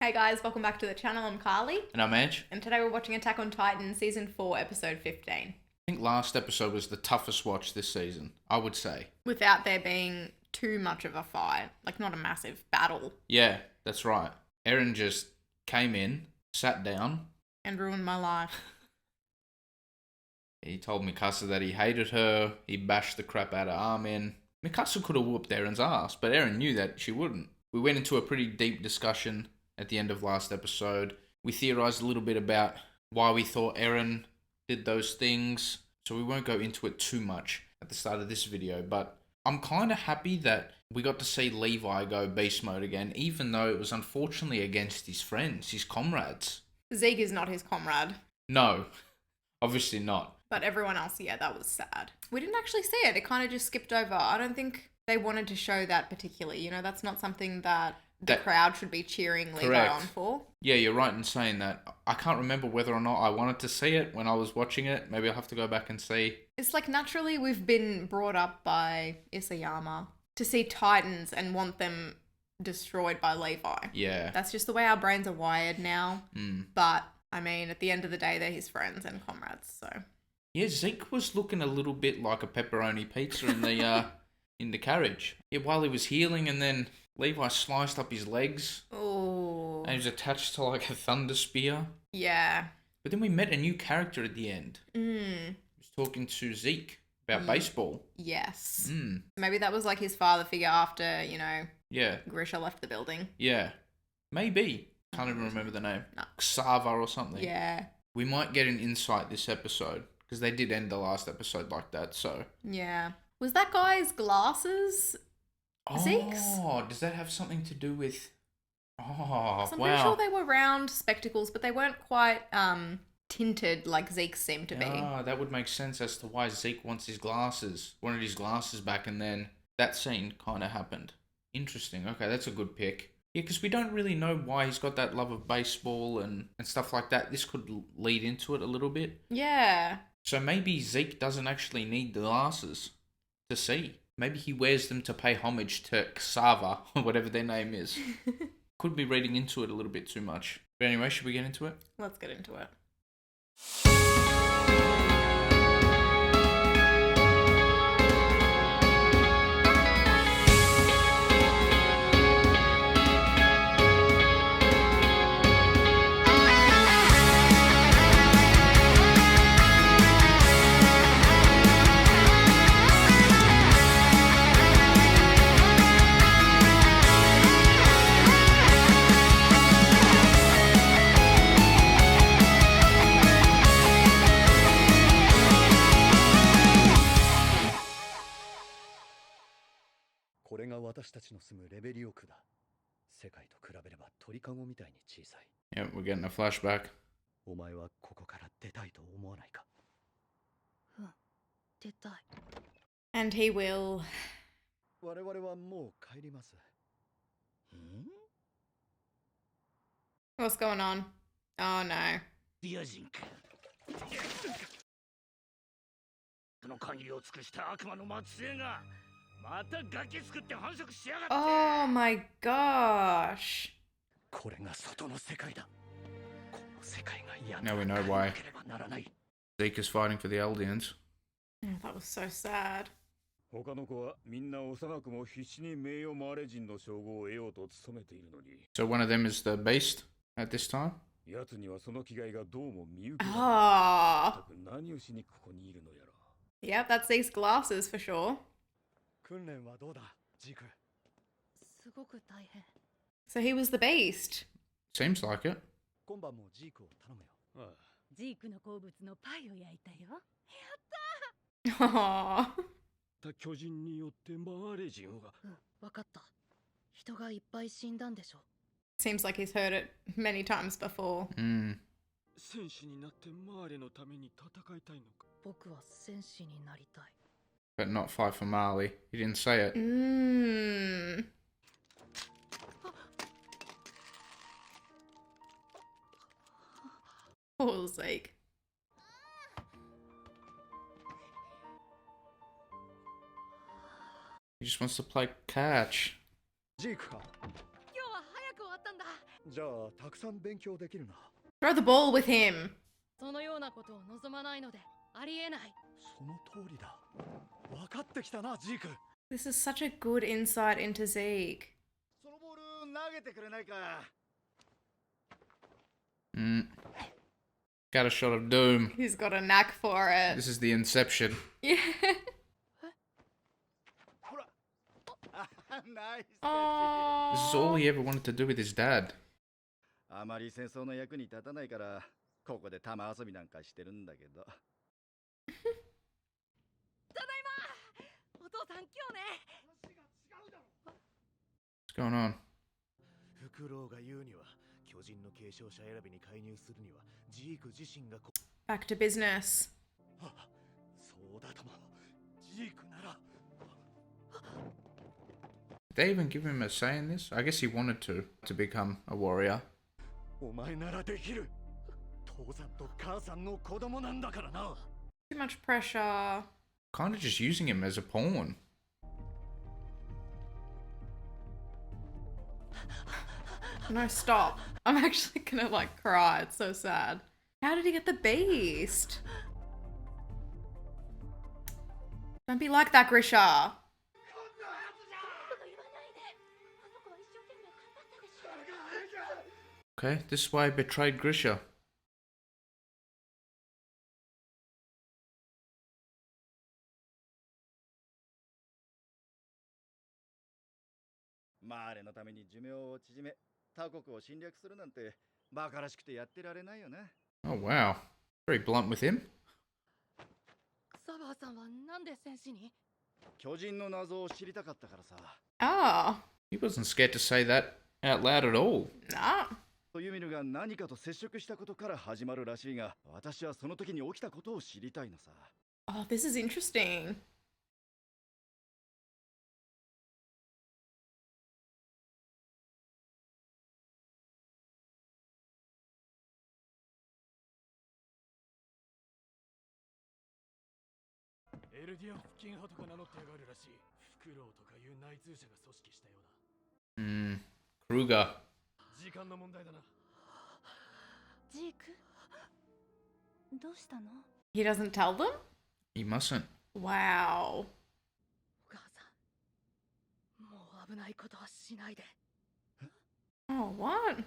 Hey guys, welcome back to the channel. I'm Carly. And I'm Edge. And today we're watching Attack on Titan Season 4, Episode 15. I think last episode was the toughest watch this season, I would say. Without there being too much of a fight. Like, not a massive battle. Yeah, that's right. Eren just came in, sat down. And ruined my life. He told Mikasa that he hated her. He bashed the crap out of Armin. Mikasa could have whooped Eren's ass, but Eren knew that she wouldn't. We went into a pretty deep discussion at the end of last episode. We theorized a little bit about why we thought Eren did those things, so we won't go into it too much at the start of this video, but I'm kind of happy that we got to see Levi go beast mode again, even though it was unfortunately against his friends, his comrades. Zeke is not his comrade. No, obviously not. But everyone else, yeah, that was sad. We didn't actually see it. It kind of just skipped over. I don't think they wanted to show that particularly. You know, that's not something that the crowd should be cheering Levi on for. Yeah, you're right in saying that. I can't remember whether or not I wanted to see it when I was watching it. Maybe I'll have to go back and see. It's like naturally we've been brought up by Isayama to see Titans and want them destroyed by Levi. Yeah. That's just the way our brains are wired now. But, I mean, at the end of the day, they're his friends and comrades, so... Yeah, Zeke was looking a little bit like a pepperoni pizza in the in the carriage. Yeah, while he was healing, and then Levi sliced up his legs. Oh. And he was attached to like a thunder spear. Yeah. But then we met a new character at the end. He was talking to Zeke about baseball. Yes. Maybe that was like his father figure after, Yeah. Grisha left the building. Yeah. Maybe. Can't even remember the name. No. Xava or something. Yeah. We might get an insight this episode. Because they did end the last episode like that, so... Yeah. Was that guy's glasses Zeke's? Oh, does that have something to do with... Oh, wow. I'm pretty sure they were round spectacles, but they weren't quite tinted like Zeke seemed to be. Ah, that would make sense as to why Zeke wants his glasses. Wanted his glasses back, and then that scene kind of happened. Interesting. Okay, that's a good pick. Yeah, because we don't really know why he's got that love of baseball and stuff like that. This could lead into it a little bit. Yeah. So maybe Zeke doesn't actually need the glasses to see. Maybe he wears them to pay homage to Xava, or whatever their name is. Could be reading into it a little bit too much. But anyway, should we get into it? Let's get into it. Yeah, we're getting a flashback. And he will. What's going on? Oh no. Oh my gosh. Now we know why Zeke is fighting for the Eldians. Oh, that was so sad. So one of them is the Beast at this time? Oh. Yep, that's Zeke's glasses for sure. So he was the Beast. Seems like it. Aww. Seems like he's heard it many times before. But not fight for Marley. He didn't say it. Poor Zeke. He just wants to play catch. じゃあたくさん勉強できるな。 Throw the ball with him. そのようなことを望まないのでありえない。その通りだ。分かってきたな、ジーク。 This is such a good insight into Zeke. そのボール投げてくれないか。 Got a shot of doom. He's got a knack for it. This is the inception. Yeah. ほら。ナイス。 Oh. This is all he ever wanted to do with his dad. あまり戦争の役に立たないからここで玉遊びなんかしてるんだけど。お父さん今日ね。 What's going on? フクロウが言うには巨人の継承者選びに介入するにはジーク自身が Back to business. そうだとも。ジークなら。 Did they even give him a say in this? I guess he wanted to become a warrior. お前ならできる。父さんと母さんの子供なんだからな。 Too much pressure. Kind of just using him as a pawn. No, stop. I'm actually gonna like cry. It's so sad. How did he get the beast? Don't be like that, Grisha. Okay, this is why I betrayed Grisha. マーレのために寿命を縮め、他国を侵略するなんてバカらしくてやってられないよね。 Oh wow. Very blunt with him. サバーさんはなんで戦士に？巨人の謎を知りたかったからさ。 Oh. He wasn't scared to say that out loud at all. Nah. ユミルが何かと接触したことから始まるらしいが、私はその時に起きたことを知りたいのさ。 Oh, this is interesting. エルディアン付近派とか名乗ってやがるらしい。フクロウとかいう内通者が組織したようだ。 Kruger. 時間の問題だな。ジーク？どうしたの？ He doesn't tell them? He mustn't. Wow. お母さん、もう危ないことはしないで。 Oh, what?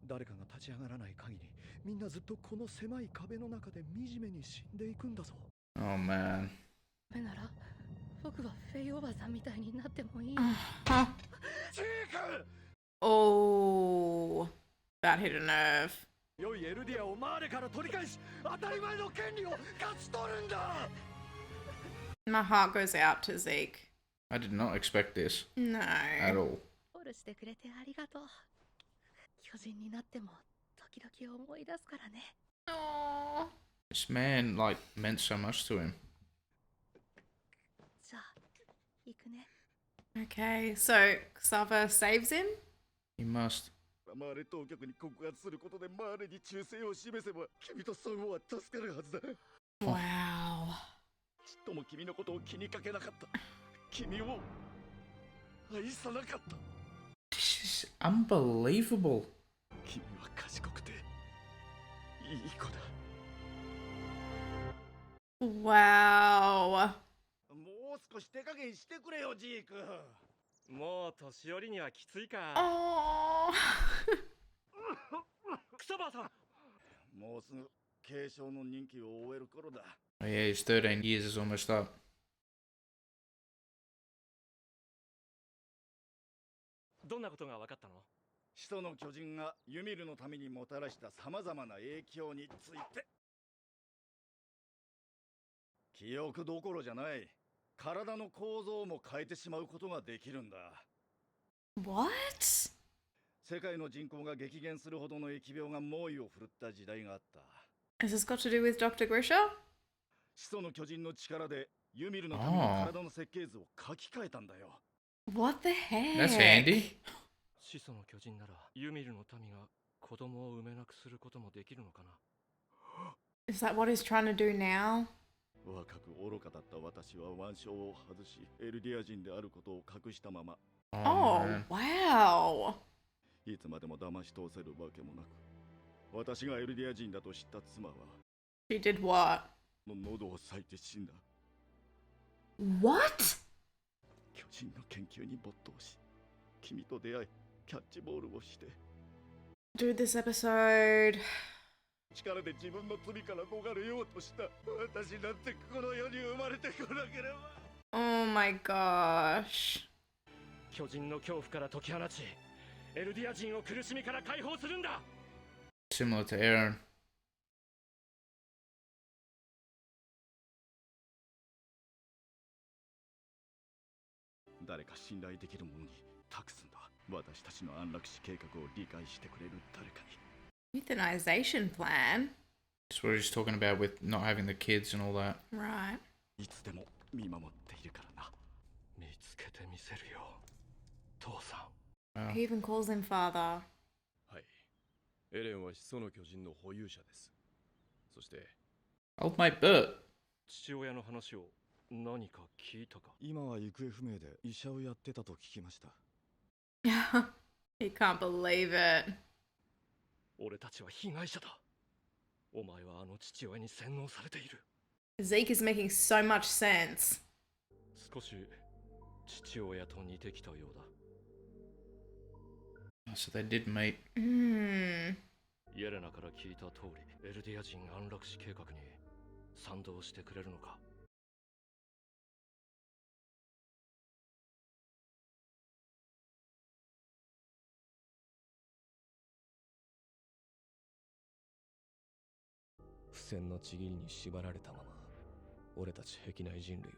誰かが立ち上がらない限り、みんなずっとこの狭い壁の中で惨めに死んでいくんだぞ。 Oh man. ダメなら僕はフェイおばさんみたいになってもいい。 Huh. ジーク！ Oh. That hit a nerve. 良いエルディアをマーレから取り返し、当たり前の権利を勝ち取るんだ。 My heart goes out to Zeke. I did not expect this No. at all. コールしてくれてありがとう。巨人になっても時々思い出すからね。 Oh. This man, like, meant so much to him. じゃあ、行くね。 Okay, so Xava saves him? He must. マーレ当局に告発することでマーレに忠誠を示せば、君とソンは助かるはずだ。 Wow. ちっとも君のことを気にかけなかった。君を愛さなかった。 This is unbelievable. 君は賢くていい子だ。 Wow. もう少し手加減してくれよ、ジーク。もう年寄りにはきついか。 Oh. クソバーさん。もうすぐ継承の任期を終える頃だ。 Oh yeah, his 13 years is almost up. どんなことが分かったの？始祖の巨人がユミルのためにもたらした様々な影響について。記憶どころじゃない。体の構造も変えてしまうことができるんだ。 What? 世界の人口が激減するほどの疫病が猛威を振るった時代があった。 Has this got to do with Dr. Grisha? 始祖の巨人の力でユミルのために体の設計図を書き換えたんだよ。 What the heck? That's handy. 始祖の巨人ならユミルの民が子供を産めなくすることもできるのかな。 Is that what he's trying to do now? 若く愚かだった私は腕章を外し、エルディア人であることを隠したまま、 Oh, Oh, man. wow. いつまでも騙し通せるわけもなく、私がエルディア人だと知った妻は She did what? 喉を裂いて死んだ。 What? 巨人の研究に没頭し、君と出会いキャッチボールをして、 Dude, this episode. 力で自分の罪から逃れようとした。私なんてこの世に生まれてこなければ。 Oh my gosh. 巨人の恐怖から解き放ち、エルディア人を苦しみから解放するんだ。 Similar to Eren. 誰か信頼できる者に託すんだ。私たちの安楽死計画を理解してくれる誰かに。 Euthanization plan? That's what he's talking about with not having the kids and all that. Right. いつでも見守っているからな。見つけてみせるよ、父さん。 Wow. He even calls him father. はい。エレンは始祖の巨人の保有者です。そして、 Old mate Bert. 父親の話を何か聞いたか。今は行方不明で医者をやってたと聞きました。 He can't believe it. 俺たちは被害者だ。お前はあの父親に洗脳されている。 Zeke is making so much sense. 少し父親と似てきたようだ。 So they did meet. イエレナから聞いた通り、エルディア人安楽死計画に賛同してくれるのか。 付箋のちぎりに縛られたまま、俺たち壁内人類は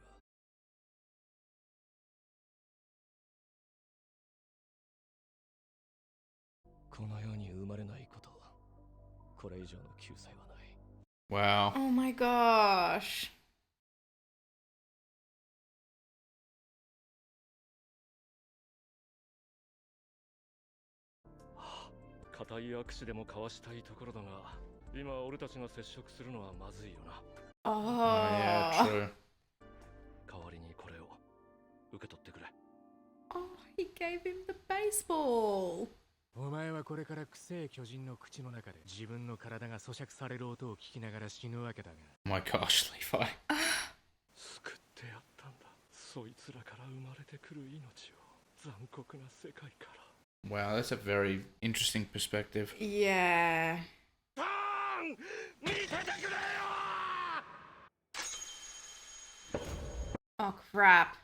この世に生まれないこと、これ以上の救済はない。 Wow. Oh my gosh. 固い握手でも交わしたいところだが、今俺たちが接触するのはまずいよな。 Oh, Oh. yeah, true. 代わりにこれを受け取ってくれ。 Oh, he gave him the baseball. お前はこれから臭い巨人の口の中で自分の体が咀嚼される音を聞きながら死ぬわけだが。 Oh my gosh, Levi. 救ってやったんだ。そいつらから生まれてくる命を、残酷な世界から。 Wow, that's a very interesting perspective. Yeah. 見せてくれよ。 Oh crap.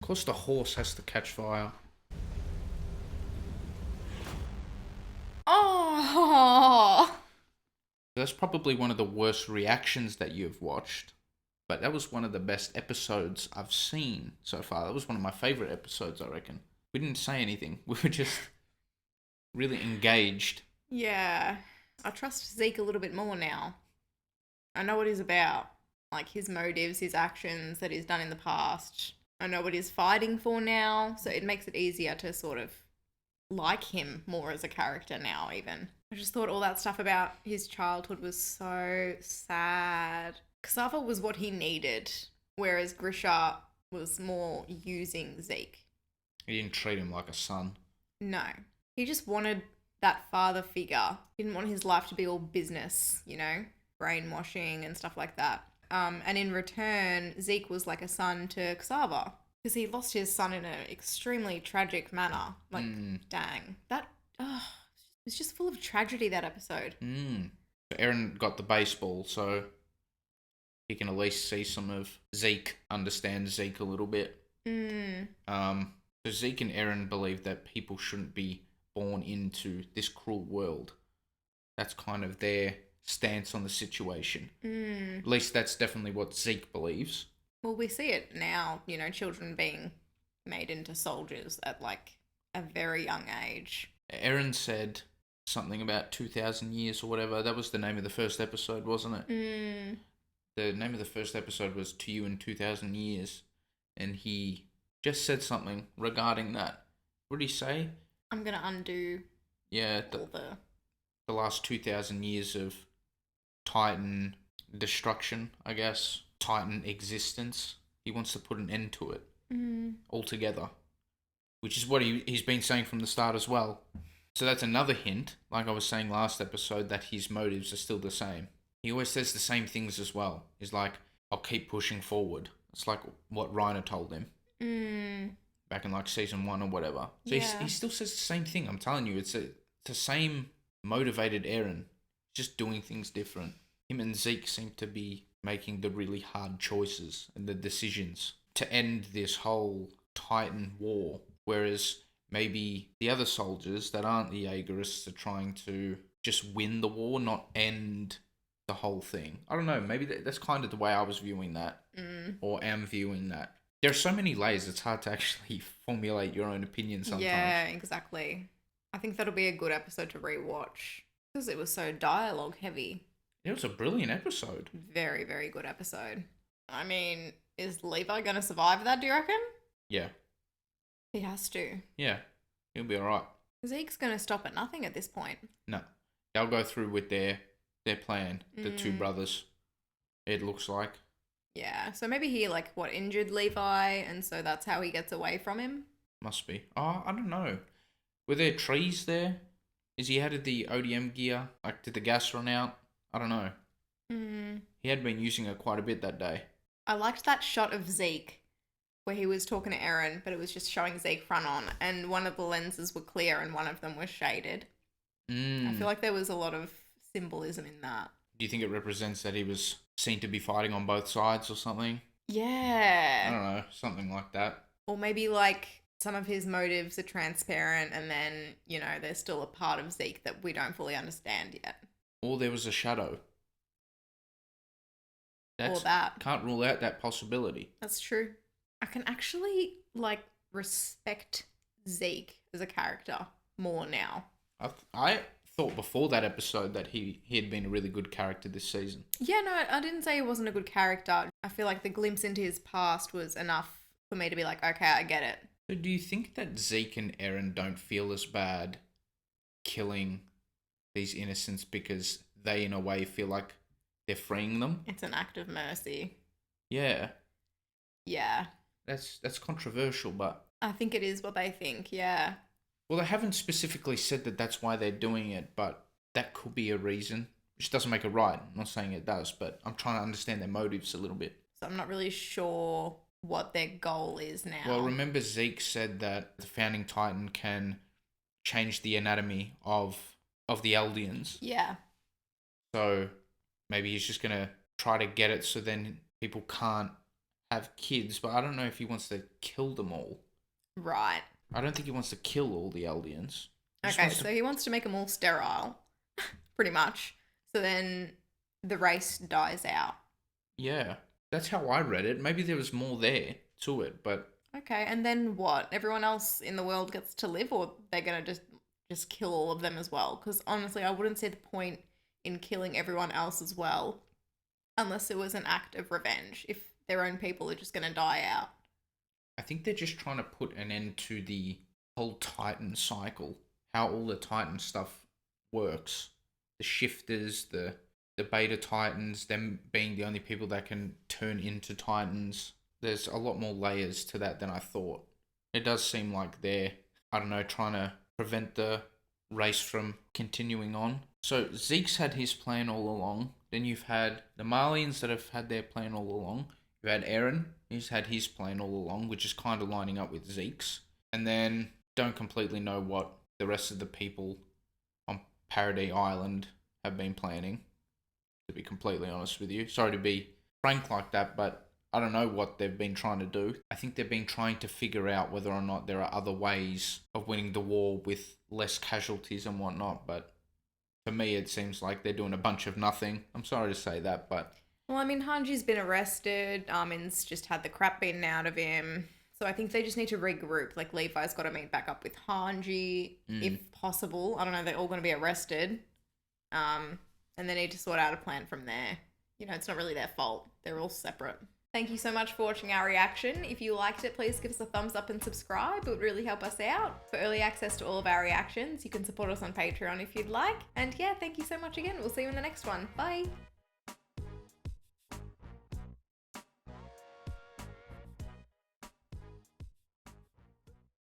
Of course, the horse has to catch fire. Oh. That's probably one of the worst reactions that you've watched. But that was one of the best episodes I've seen so far. That was one of my favorite episodes, I reckon. We didn't say anything. We were just really engaged. Yeah. I trust Zeke a little bit more now. I know what he's about. Like his motives, his actions that he's done in the past. I know what he's fighting for now. So it makes it easier to sort of like him more as a character now, even. I just thought all that stuff about his childhood was so sad. Cassava was what he needed, whereas Grisha was more using Zeke. He didn't treat him like a son. No. He just wanted that father figure. He didn't want his life to be all business, you know, brainwashing and stuff like that. And in return, Zeke was like a son to Cassava because he lost his son in an extremely tragic manner. Like, dang. That, it's just full of tragedy, that episode. So Eren got the baseball, so he can at least see some of Zeke, understand Zeke a little bit. So Zeke and Eren believe that people shouldn't be born into this cruel world. That's kind of their stance on the situation. At least that's definitely what Zeke believes. Well, we see it now, you know, children being made into soldiers at like a very young age. Eren said something about 2,000 years or whatever. That was the name of the first episode, wasn't it? The name of the first episode was To You in 2,000 Years. And he just said something regarding that. What did he say? I'm going to undo all the last 2,000 years of Titan destruction, I guess. Titan existence. He wants to put an end to it Mm. altogether, which is what he's been saying from the start as well. So that's another hint, like I was saying last episode, that his motives are still the same. He always says the same things as well. He's like, I'll keep pushing forward. It's like what Reiner told him Mm. back in like season 1 or whatever. So Yeah. he still says the same thing. I'm telling you, it's the same motivated Eren, just doing things different. Him and Zeke seem to be making the really hard choices and the decisions to end this whole Titan war, whereas maybe the other soldiers that aren't the Jaegerists are trying to just win the war, not end the whole thing. I don't know, maybe that's kind of the way I was viewing that, or am viewing that. There are so many layers, it's hard to actually formulate your own opinion sometimes. Yeah, exactly. I think that'll be a good episode to rewatch because it was so dialogue heavy. It was a brilliant episode. Very, very good episode. I mean, is Levi going to survive that, do you reckon? Yeah. He has to. Yeah. He'll be alright. Zeke's going to stop at nothing at this point. No. They'll go through with their plan, the two brothers, it looks like. Yeah, so maybe he, like, injured Levi, and so that's how he gets away from him? Must be. Oh, I don't know. Were there trees there? Is he added the ODM gear? Like, did the gas run out? I don't know. He had been using it quite a bit that day. I liked that shot of Zeke where he was talking to Eren, but it was just showing Zeke front on, and one of the lenses were clear and one of them was shaded. I feel like there was a lot of symbolism in that. Do you think it represents that he was seen to be fighting on both sides or something? I Yeah. don't know, something like that. Or maybe, like, some of his motives are transparent and then, you know, there's still a part of Zeke that we don't fully understand yet. Or there was a shadow. Or that. Can't rule out that possibility. That's true. I can actually, like, respect Zeke as a character more now. I thought before that episode that he had been a really good character this season. Yeah, no, I didn't say he wasn't a good character. I feel like the glimpse into his past was enough for me to be like, okay, I get it. So do you think that Zeke and Eren don't feel as bad killing these innocents because they, in a way, feel like they're freeing them? It's an act of mercy. Yeah, Yeah. that's controversial, but... I think it is what they think, yeah. Well, they haven't specifically said that that's why they're doing it, but that could be a reason, which doesn't make it right. I'm not saying it does, but I'm trying to understand their motives a little bit. So I'm not really sure what their goal is now. Well, remember Zeke said that the Founding Titan can change the anatomy of the Eldians. Yeah. So maybe he's just going to try to get it so then people can't have kids, but I don't know if he wants to kill them all. Right. I don't think he wants to kill all the Eldians. Okay, so he wants to make them all sterile, pretty much. So then the race dies out. Yeah, that's how I read it. Maybe there was more there to it, but... Okay, and then what? Everyone else in the world gets to live, or they're going to just kill all of them as well? Because honestly, I wouldn't see the point in killing everyone else as well, unless it was an act of revenge, if their own people are just going to die out. I think they're just trying to put an end to the whole Titan cycle, how all the Titan stuff works. The shifters, the beta Titans, them being the only people that can turn into Titans. There's a lot more layers to that than I thought. It does seem like they're, I don't know, trying to prevent the race from continuing on. So Zeke's had his plan all along. Then you've had the Malians that have had their plan all along. You've had Eren, who's had his plan all along, which is kind of lining up with Zeke's. And then don't completely know what the rest of the people on Paradis Island have been planning, to be completely honest with you. Sorry to be frank like that, but I don't know what they've been trying to do. I think they've been trying to figure out whether or not there are other ways of winning the war with less casualties and whatnot, but for me it seems like they're doing a bunch of nothing. I'm sorry to say that, but... Well, I mean, Hanji's been arrested. Armin's just had the crap beaten out of him. So I think they just need to regroup. Like, Levi's got to meet back up with Hanji, if possible. I don't know, they're all going to be arrested. And they need to sort out a plan from there. You know, it's not really their fault. They're all separate. Thank you so much for watching our reaction. If you liked it, please give us a thumbs up and subscribe. It would really help us out. For early access to all of our reactions, you can support us on Patreon if you'd like. And yeah, thank you so much again. We'll see you in the next one. Bye.